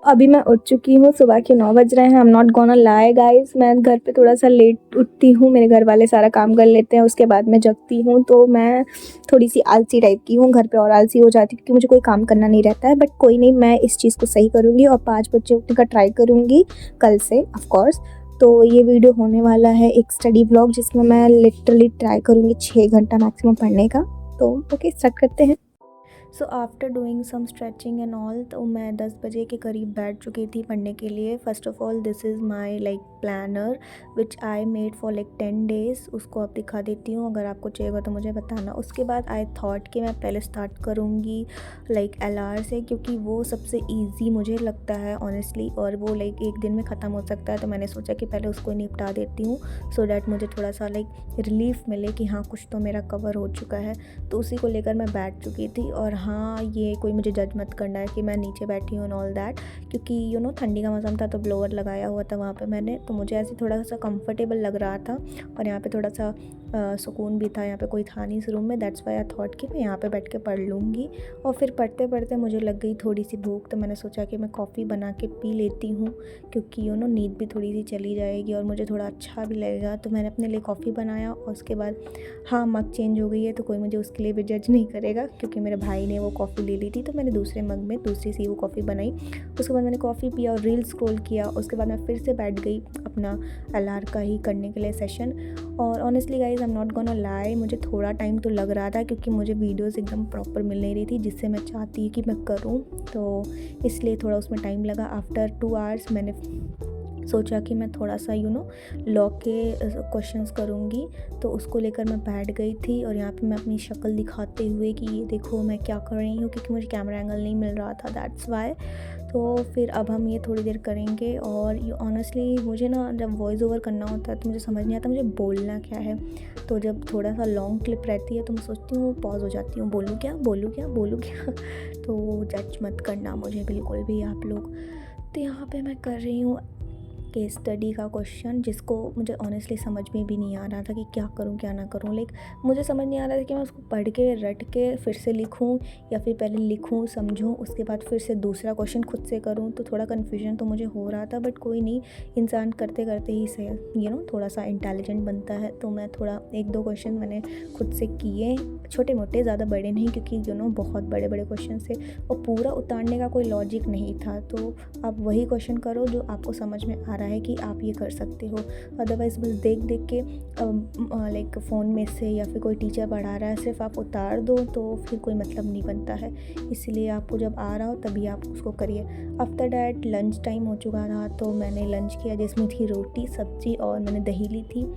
अभी मैं उठ चुकी हूँ, सुबह के 9 बज रहे हैं। I am not gonna lie guys, मैं घर पे थोड़ा सा लेट उठती हूँ, मेरे घर वाले सारा काम कर लेते हैं, उसके बाद मैं जगती हूँ। तो मैं थोड़ी सी आलसी टाइप की हूँ, घर पे और आलसी हो जाती हूँ क्योंकि मुझे कोई काम करना नहीं रहता है। बट कोई नहीं, मैं इस चीज़ को सही करूँगी और 5 बजे उठने का ट्राई करूँगी कल से ऑफकोर्स। तो ये वीडियो होने वाला है एक स्टडी ब्लॉग, जिसमें मैं लिटरली ट्राई करूँगी 6 घंटा मैक्सिमम पढ़ने का। तो ओके, स्टार्ट करते हैं। So after doing some stretching and all, तो मैं 10 बजे के करीब बैठ चुकी थी पढ़ने के लिए। First of all this is my like planner which I made for like 10 days. उसको अब दिखा देती हूँ, अगर आपको चाहिए हो तो मुझे बताना। उसके बाद आई थॉट कि मैं पहले स्टार्ट करूँगी लाइक एलआर से, क्योंकि वो सबसे ईजी मुझे लगता है ऑनेस्टली, और वो लाइक एक दिन में ख़त्म हो सकता है। तो मैंने सोचा कि पहले उसको निपटा देती हूँ सो डैट मुझे थोड़ा सा लाइक रिलीफ मिले कि हाँ कुछ तो मेरा कवर हो चुका है। तो उसी को लेकर मैं बैठ चुकी थी। और हाँ, ये कोई मुझे जज मत करना है कि मैं नीचे बैठी हूँ एंड ऑल दैट, क्योंकि ठंडी का मौसम था तो ब्लोअर लगाया हुआ था वहाँ पे मैंने, तो मुझे ऐसे थोड़ा सा कंफर्टेबल लग रहा था। और यहाँ पे थोड़ा सा सुकून भी था, यहाँ पे कोई था नहीं इस रूम में। दैट्स वाई आई थॉट कि मैं यहाँ पे बैठ के पढ़ लूँगी। और फिर पढ़ते पढ़ते मुझे लग गई थोड़ी सी भूख, तो मैंने सोचा कि मैं कॉफ़ी बना के पी लेती हूँ, क्योंकि नींद भी थोड़ी सी चली जाएगी और मुझे थोड़ा अच्छा भी लगेगा। तो मैंने अपने लिए कॉफ़ी बनाया और उसके बाद हाँ, मग चेंज हो गई है तो कोई मुझे उसके लिए भी जज नहीं करेगा, क्योंकि मेरे भाई ने वो कॉफ़ी ले ली थी। तो मैंने दूसरे मग में दूसरी सी वो कॉफ़ी बनाई। उसके बाद मैंने कॉफ़ी पिया और रील स्क्रॉल किया। उसके बाद मैं फिर से बैठ गई अपना एलआर का ही करने के लिए सेशन। और honestly guys, I am not gonna lie, मुझे थोड़ा टाइम तो लग रहा था क्योंकि मुझे वीडियोस एकदम प्रॉपर मिल नहीं रही थी जिससे मैं चाहती कि मैं करूँ, तो इसलिए थोड़ा उसमें टाइम लगा। आफ्टर 2 आवर्स मैंने सोचा कि मैं थोड़ा सा लॉ के क्वेश्चंस करूँगी, तो उसको लेकर मैं बैठ गई थी। और यहाँ पे मैं अपनी शक्ल दिखाते हुए कि ये देखो मैं क्या कर रही हूँ, क्योंकि मुझे कैमरा एंगल नहीं मिल रहा था, दैट्स वाई। तो फिर अब हम ये थोड़ी देर करेंगे। और ये ऑनेस्टली मुझे ना, जब वॉइस ओवर करना होता है तो मुझे समझ नहीं आता मुझे बोलना क्या है। तो जब थोड़ा सा लॉन्ग क्लिप रहती है तो मैं सोचती हूँ, पॉज हो जाती हूँ, बोलूँ क्या बोलूँ क्या बोलूँ क्या तो जज मत करना मुझे बिल्कुल भी आप लोग। तो यहाँ पे मैं कर रही हूँ केस स्टडी का क्वेश्चन, जिसको मुझे ऑनेस्टली समझ में भी नहीं आ रहा था कि क्या करूं क्या ना करूं। लाइक मुझे समझ नहीं आ रहा था कि मैं उसको पढ़ के रट के फिर से लिखूं या फिर पहले लिखूं समझूं उसके बाद फिर से दूसरा क्वेश्चन खुद से करूं। तो थोड़ा कन्फ्यूजन तो मुझे हो रहा था, बट कोई नहीं, इंसान करते करते ही से थोड़ा सा इंटेलिजेंट बनता है। तो मैं थोड़ा 1-2 क्वेश्चन मैंने खुद से किए, छोटे मोटे, ज़्यादा बड़े नहीं, क्योंकि बहुत बड़े बड़े क्वेश्चन थे और पूरा उतारने का कोई लॉजिक नहीं था। तो आप वही क्वेश्चन करो जो आपको समझ में आ रहा है कि आप ये कर सकते हो। अदरवाइज़ बस देख देख के लाइक फ़ोन में से या फिर कोई टीचर पढ़ा रहा है सिर्फ आप उतार दो, तो फिर कोई मतलब नहीं बनता है। इसलिए आपको जब आ रहा हो तभी आप उसको करिए। आफ्टर डैट लंच टाइम हो चुका था, तो मैंने लंच किया जिसमें थी रोटी सब्जी और मैंने दही ली थी।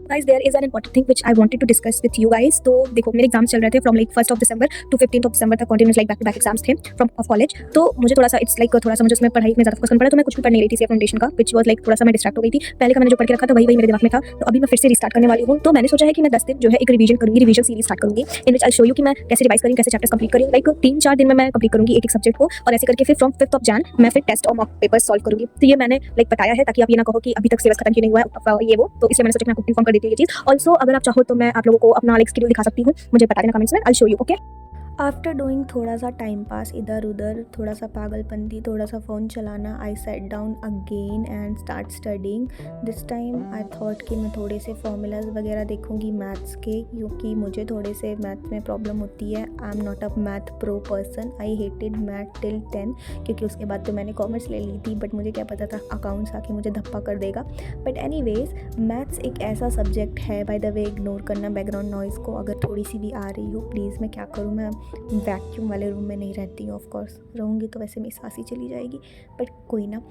Guys, there is an important thing which I wanted to discuss with you guys. तो देखो, मेरे एग्जाम्स चल रहे थे from like 1st of December to 15th of December तक, continuous like back to back exams थे फ्रॉम ऑफ कॉलेज। तो मुझे थोड़ा सा इट्स लाइक थोड़ा सा मुझे उसमें पढ़ाई में ज़्यादा फोकस करना पड़ा, तो मैं कुछ भी पढ़ नहीं रही थी सीए फाउंडेशन का, व्हिच वाज लाइक थोड़ा सा मैं डिस्ट्रैक्ट हो गई थी। पहले का मैंने जो पढ़ के रखा था वही मेरे दिमाग में था। तो अभी मैं फिर से रिस्टार्ट करने वाली हूँ। तो मैंने सोचा है कि मैं 10 दिन जो है एक रिवीजन करूँगी, रिवीजन सीरीज स्टार्ट करूँगी, इन विच आई शो यू कि मैं कैसे रिवाइज करूँ, कैसे चैप्टर्स कंप्लीट करूँ। लाइक 3-4 दिन में मैं कंप्लीट करूँगी एक सब्जेक्ट को, और ऐसे करके फिर फ्रॉम 5th ऑफ जैन मैं फिर टेस्ट और मॉक पेपर्स सॉल्व करूँगी। तो ये मैंने लाइक बताया है ताकि आप ये ना कहो कि अभी तक सिलेबस खत्म क्यों नहीं हुआ है ये वो। तो इसलिए मैंने सोचा कि मैं आपको इन्फॉर्म कर देती हूँ ये चीज़। ऑल्सो अगर आप चाहो तो मैं आप लोगों को अपना लाइक स्केड्यूल दिखा सकती हूँ, मुझे बता देना कमेंट्स में, I show you, okay. After doing थोड़ा सा टाइम पास इधर उधर, थोड़ा सा पागलपंती, थोड़ा सा फ़ोन चलाना, I set down again and start studying. This time I thought कि मैं थोड़े से फॉर्मूलाज वगैरह देखूंगी मैथ्स के, क्योंकि मुझे थोड़े से मैथ में प्रॉब्लम होती है। I am not a math pro person, I hated math till 10, क्योंकि उसके बाद तो मैंने कॉमर्स ले ली थी, बट मुझे क्या पता था अकाउंट्स आके मुझे धप्पा कर देगा। बट एनीवेज, मैथ्स एक ऐसा सब्जेक्ट है, बाय द वे इग्नोर करना बैकग्राउंड नॉइज़ को, अगर थोड़ी सी भी आ रही हो प्लीज़। मैं क्या करूँ, मैं वैक्यूम वाले रूम में नहीं रहती हूँ, ऑफ कोर्स रहूँगी तो वैसे मेरी सांस ही चली जाएगी, बट कोई ना।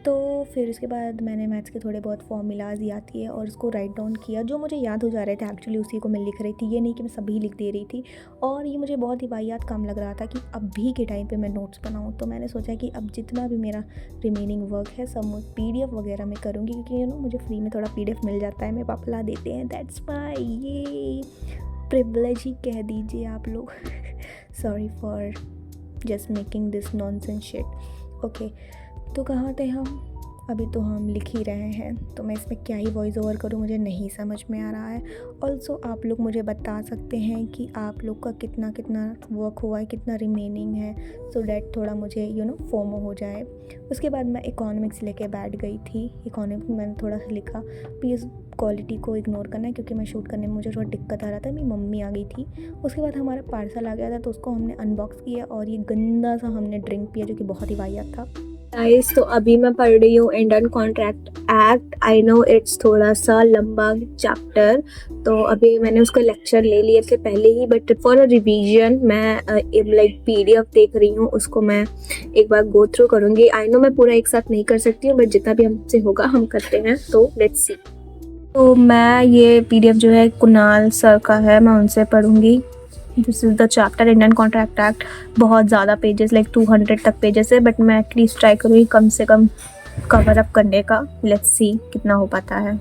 तो फिर उसके बाद मैंने मैथ्स के थोड़े बहुत फॉर्मूलाज याद किए और उसको राइट डाउन किया, जो मुझे याद हो जा रहे थे एक्चुअली उसी को मैं लिख रही थी, ये नहीं कि मैं सभी लिख दे रही थी। और ये मुझे बहुत ही वाहियात काम लग रहा था कि अभी के टाइम पे मैं नोट्स बनाऊँ। तो मैंने सोचा कि अब जितना भी मेरा रिमेनिंग वर्क है सब मैं PDF वगैरह में करूँगी, क्योंकि मुझे फ्री में थोड़ा PDF मिल जाता है, मेरे पापा ला देते हैं, दैट्स वाई, ये प्रिविलेज ही कह दीजिए आप लोग। Sorry for just making this nonsense shit, okay. तो कहाँ थे हम? अभी तो हम लिख ही रहे हैं, तो मैं इसमें क्या ही वॉइस ओवर करूँ, मुझे नहीं समझ में आ रहा है। ऑल्सो आप लोग मुझे बता सकते हैं कि आप लोग का कितना कितना वर्क हुआ है, कितना रिमेनिंग है, सो डैट थोड़ा मुझे फोमो हो जाए। उसके बाद मैं इकोनॉमिक्स लेके बैठ गई थी। इकोनॉमिक्स में मैंने थोड़ा सा लिखा, प्लीज़ क्वालिटी को इग्नोर करना है क्योंकि मैं शूट करने में मुझे थोड़ा दिक्कत आ रहा था। मेरी मम्मी आ गई थी। उसके बाद हमारा पार्सल आ गया था, तो उसको हमने अनबॉक्स किया और ये गंदा सा हमने ड्रिंक पिया जो कि बहुत ही वाहियात था। गाइस, तो अभी मैं पढ़ रही हूँ Indian contract act. I know it's थोड़ा सा लंबा चैप्टर, तो अभी मैंने उसका लेक्चर ले लिए थे पहले ही, बट फॉर अ रिवीजन मैं लाइक PDF देख रही हूँ, उसको मैं एक बार गो थ्रू करूँगी। आई नो मैं पूरा एक साथ नहीं कर सकती हूँ, बट जितना भी हमसे होगा हम करते हैं, तो लेट्स सी। तो मैं ये PDF जो है कुणाल सर का है, मैं उनसे पढ़ूँगी। This is the chapter Indian contract act. बहुत ज़्यादा पेजेस, लाइक 200 तक पेजेस है, बट मैं एटलीस्ट ट्राई करूँगी कम से कम कवर अप करने का। लेट्स सी कितना हो पाता है।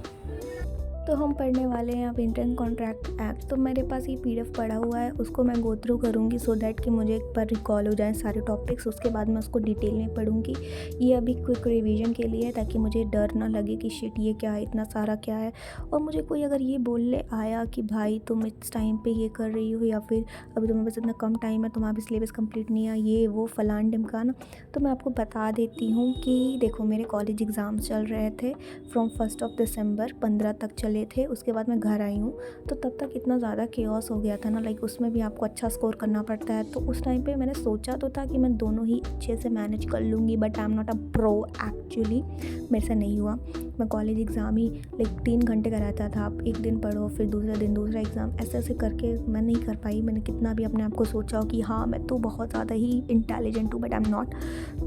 तो हम पढ़ने वाले हैं अब इंडियन कॉन्ट्रैक्ट एक्ट। तो मेरे पास ये PDF पड़ा हुआ है, उसको मैं गो थ्रू करूँगी सो दैट कि मुझे एक बार रिकॉल हो जाए सारे टॉपिक्स। उसके बाद मैं उसको डिटेल में पढ़ूँगी। ये अभी क्विक रिवीजन के लिए है ताकि मुझे डर ना लगे कि शिट ये क्या है, इतना सारा क्या है। और मुझे कोई अगर ये बोलने आया कि भाई तुम इस टाइम पे ये कर रही हो, या फिर अभी तुम्हारे पास इतना कम टाइम है, तुम्हारा सिलेबस कंप्लीट नहीं है, ये वो फलान ढिमकाना, तो मैं आपको बता देती हूँ कि देखो मेरे कॉलेज एग्ज़ाम्स चल रहे थे फ्रॉम 1 दिसंबर 15 तक चले थे। उसके बाद मैं घर आई हूँ, तो तब तक इतना ज़्यादा केओस हो गया था ना, लाइक उसमें भी आपको अच्छा स्कोर करना पड़ता है। तो उस टाइम पे मैंने सोचा तो था कि मैं दोनों ही अच्छे से मैनेज कर लूँगी, but I am not a pro actually. मेरे से नहीं हुआ। मैं कॉलेज एग्ज़ाम ही लाइक 3 घंटे का रहता था, आप एक दिन पढ़ो फिर दूसरे दिन दूसरा एग्ज़ाम, ऐसे ऐसे करके मैं नहीं कर पाई। मैंने कितना भी अपने आप को सोचा हो कि हाँ मैं तो बहुत ज़्यादा ही इंटेलिजेंट हूँ, बट आई एम नॉट।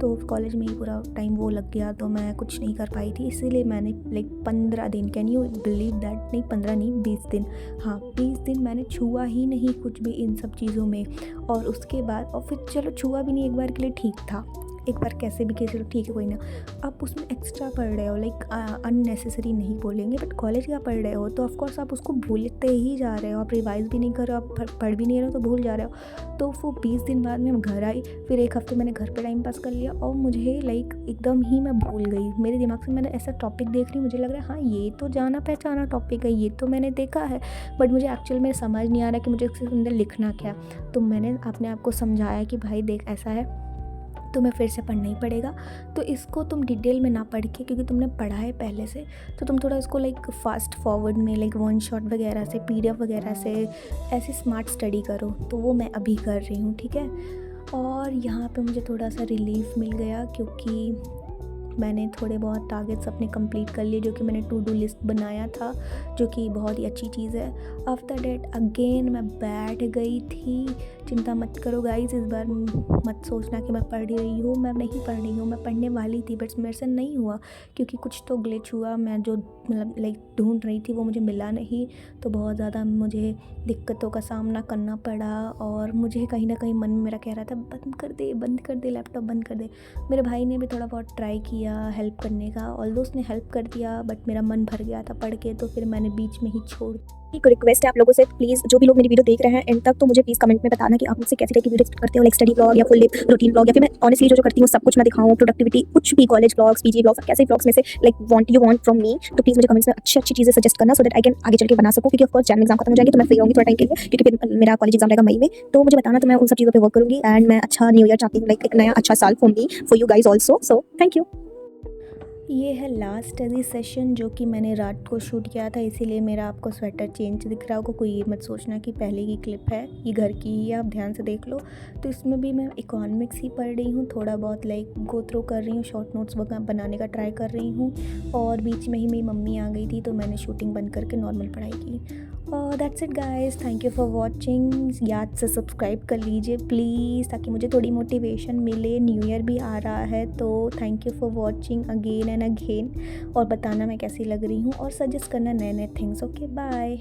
तो कॉलेज में ही पूरा टाइम वो लग गया, तो मैं कुछ नहीं कर पाई थी। इसीलिए मैंने लाइक 15 दिन, कैन यू बिलीव दैट, नहीं 15 नहीं 20 दिन, हाँ 20 दिन मैंने छुआ ही नहीं कुछ भी इन सब चीज़ों में। और उसके बाद और फिर चलो छुआ भी नहीं, एक बार के लिए ठीक था, एक बार कैसे भी चलो ठीक है कोई ना। आप उसमें एक्स्ट्रा पढ़ रहे हो, लाइक अननेसेसरी नहीं बोलेंगे, बट कॉलेज का पढ़ रहे हो तो ऑफकोर्स आप उसको भूलते ही जा रहे हो। आप रिवाइज भी नहीं कर रहे हो, आप पढ़ भी नहीं रहे हो, तो भूल जा रहे हो। तो वो 20 दिन बाद में घर आई, फिर एक हफ्ते मैंने घर पे टाइम पास कर लिया और मुझे लाइक एकदम ही मैं भूल गई। मेरे दिमाग से मैंने ऐसा टॉपिक देख रही, मुझे लग रहा है हाँ ये तो जाना पहचाना टॉपिक है, ये तो मैंने देखा है, बट मुझे एक्चुअल में समझ नहीं आ रहा कि मुझे इसके अंदर लिखना क्या। तो मैंने अपने आप को समझाया कि भाई देख ऐसा है, तुम्हें फिर से पढ़ना ही पड़ेगा। तो इसको तुम डिटेल में ना पढ़ के, क्योंकि तुमने पढ़ा है पहले से, तो तुम थोड़ा इसको लाइक फास्ट फॉरवर्ड में, लाइक वन शॉट वगैरह से, PDF वगैरह से ऐसे स्मार्ट स्टडी करो। तो वो मैं अभी कर रही हूँ, ठीक है। और यहाँ पे मुझे थोड़ा सा रिलीफ मिल गया क्योंकि मैंने थोड़े बहुत टारगेट्स अपने कंप्लीट कर लिए, जो कि मैंने टू डू लिस्ट बनाया था, जो कि बहुत ही अच्छी चीज़ है। आफ्टर डेट अगेन मैं बैठ गई थी। चिंता मत करो गाइस, इस बार मत सोचना कि मैं पढ़ रही हूँ, मैं नहीं पढ़ रही हूँ, मैं पढ़ने वाली थी बट मेरे से नहीं हुआ क्योंकि कुछ तो ग्लिच हुआ। मैं जो मतलब लाइक ढूंढ रही थी वो मुझे मिला नहीं, तो बहुत ज़्यादा मुझे दिक्कतों का सामना करना पड़ा। और मुझे कहीं ना कहीं मन में मेरा कह रहा था बंद कर दे लैपटॉप, बंद कर दे। मेरे भाई ने भी थोड़ा बहुत ट्राई किया हेल्प करने का, ऑल्दो उसने हेल्प कर दिया, बट मेरा मन भर गया था पढ़ के, तो फिर मैंने बीच में ही छोड़। एक रिक्वेस्ट है आप लोगों से, प्लीज़ जो भी लोग मेरी वीडियो देख रहे हैं एंड तक, तो मुझे प्लीज़ कमेंट में बताना कि आप मुझसे कैसी टाइप की वीडियो एक्सपेक्ट करते हो, लाइक स्टडी ब्लॉग या फुल रूटीन ब्लॉग, या फिर मैं ऑनेस्टली जो करती हूँ सब कुछ मैं दिखाऊँ, प्रोडक्टिविटी, कुछ भी, कॉलेज ब्लॉग्स, PG ब्लॉग्स, कैसे ब्लॉग्स में से like you want from me. तो प्लीज़ मुझे कमेंट्स में अच्छी चीज़ें सजेस्ट करना सो दैट आई कैन आगे चल के बना सकूँ, क्योंकि ऑफकोर्स जैन एग्जाम खत्म हो जाएंगे तो मैं फ्री होंगी थोड़ा टाइम के लिए, क्योंकि फिर मेरा कॉलेज एग्जाम रहेगा मई में। तो मुझे बताना, तो मैं उन सब चीज़ों पर वर्क करूँगी एंड मैं अच्छा न्यू ईयर चाहती हूँ, लाइक एक नया अच्छा साल for me, for you guys also. So thank you. ये है लास्ट स्टडी सेशन जो कि मैंने रात को शूट किया था, इसीलिए मेरा आपको स्वेटर चेंज दिख रहा होगा। कोई ये मत सोचना कि पहले की क्लिप है, ये घर की ही है, आप ध्यान से देख लो। तो इसमें भी मैं इकोनॉमिक्स ही पढ़ रही हूँ, थोड़ा बहुत लाइक गो थ्रू कर रही हूँ, शॉर्ट नोट्स वगैरह बनाने का ट्राई कर रही हूँ। और बीच में ही मेरी मम्मी आ गई थी, तो मैंने शूटिंग बंद करके नॉर्मल पढ़ाई की। और that's it guys, thank you for watching. याद से सब्सक्राइब कर लीजिए प्लीज़, ताकि मुझे थोड़ी मोटिवेशन मिले। न्यू ईयर भी आ रहा है, तो thank you for watching again and again. और बताना मैं कैसी लग रही हूँ और सजेस्ट करना नए नए थिंग्स। Okay bye.